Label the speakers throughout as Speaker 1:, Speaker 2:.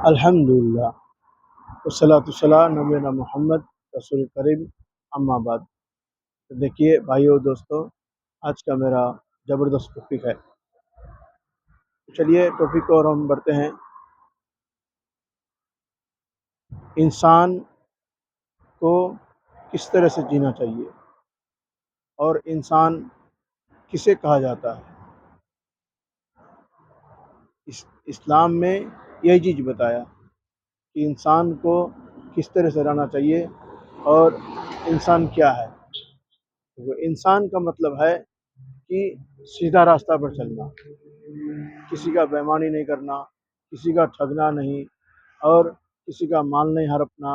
Speaker 1: الحمدللہ والصلاۃ والسلام نبینا محمد رسول کریم اما بعد۔ تو دیکھیے بھائیو دوستو، آج کا میرا زبردست ٹاپک ہے۔ چلیے ٹاپک کو اور ہم بڑھتے ہیں۔ انسان کو کس طرح سے جینا چاہیے اور انسان کسے کہا جاتا ہے، اسلام میں یہی چیز بتایا کہ انسان کو کس طرح سے رہنا چاہیے اور انسان کیا ہے۔ وہ انسان کا مطلب ہے کہ سیدھا راستہ پر چلنا، کسی کا بےایمانی نہیں کرنا، کسی کا ٹھگنا نہیں، اور کسی کا مال نہیں ہڑپنا،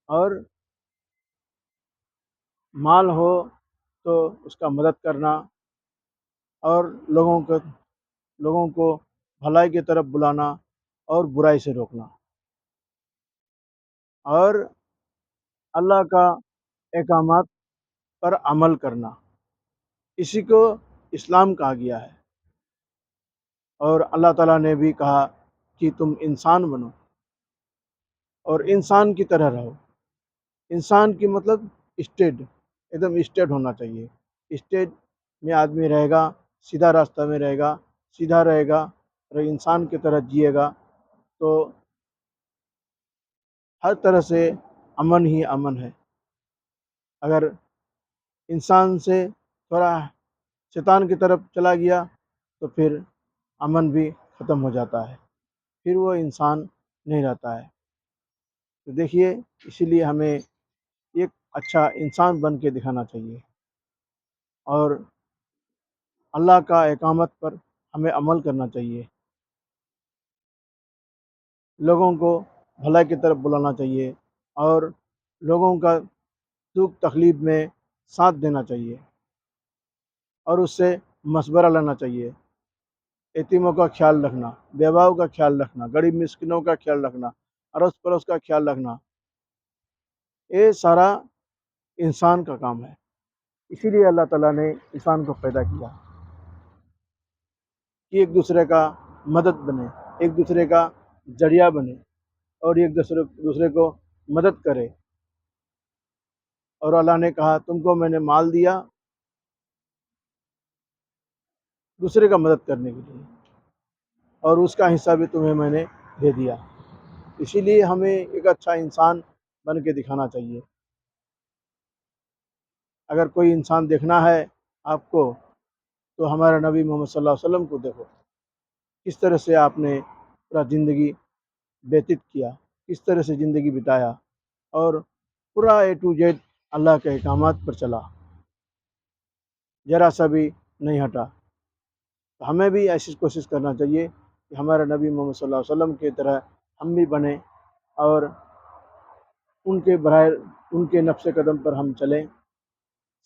Speaker 1: اور مال ہو تو اس کا مدد کرنا، اور لوگوں کو بھلائی کی طرف بلانا اور برائی سے روکنا، اور اللہ کا احکامات پر عمل کرنا، اسی کو اسلام کہا گیا ہے۔ اور اللہ تعالیٰ نے بھی کہا کہ تم انسان بنو اور انسان کی طرح رہو۔ انسان کی مطلب اسٹیٹ، ایک دم اسٹیٹ ہونا چاہیے۔ اسٹیٹ میں آدمی رہے گا، سیدھا راستہ میں رہے گا، سیدھا رہے گا اور انسان کی طرح جیے گا تو ہر طرح سے امن ہی امن ہے۔ اگر انسان سے تھوڑا شیطان کی طرف چلا گیا تو پھر امن بھی ختم ہو جاتا ہے، پھر وہ انسان نہیں رہتا ہے۔ تو دیکھیے، اسی لیے ہمیں ایک اچھا انسان بن کے دکھانا چاہیے، اور اللہ کا احکامات پر ہمیں عمل کرنا چاہیے، لوگوں کو بھلائی کی طرف بلانا چاہیے، اور لوگوں کا دکھ تکلیف میں ساتھ دینا چاہیے، اور اس سے مشورہ لینا چاہیے۔ یتیموں کا خیال رکھنا، بیواؤں کا خیال رکھنا، غریب مسکینوں کا خیال رکھنا، اڑوس پڑوس کا خیال رکھنا، یہ سارا انسان کا کام ہے۔ اسی لیے اللہ تعالیٰ نے انسان کو پیدا کیا کہ ایک دوسرے کا مدد بنے، ایک دوسرے کا ذریعہ بنے، اور ایک دوسرے کو مدد کرے۔ اور اللہ نے کہا تم کو میں نے مال دیا دوسرے کا مدد کرنے کے لیے، اور اس کا حصہ بھی تمہیں میں نے دے دیا۔ اسی لیے ہمیں ایک اچھا انسان بن کے دکھانا چاہیے۔ اگر کوئی انسان دیکھنا ہے آپ کو تو ہمارے نبی محمد صلی اللہ علیہ وسلم کو دیکھو، کس طرح سے آپ نے پورا زندگی ویتت کیا، کس طرح سے زندگی بتایا، اور پورا اے ٹو زیڈ اللہ کے احکامات پر چلا، ذرا سا بھی نہیں ہٹا۔ تو ہمیں بھی ایسی کوشش کرنا چاہیے کہ ہمارے نبی محمد صلی اللہ علیہ وسلم کی طرح ہم بھی بنیں، اور ان کے نقش قدم پر ہم چلیں،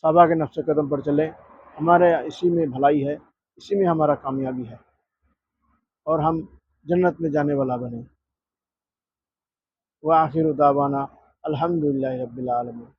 Speaker 1: صحابہ کے نقش قدم پر چلیں۔ ہمارے اسی میں بھلائی ہے، اسی میں ہمارا کامیابی ہے، اور ہم جنت میں جانے والا بنیں۔ وآخر دعوانا الحمدللہ رب العالمین۔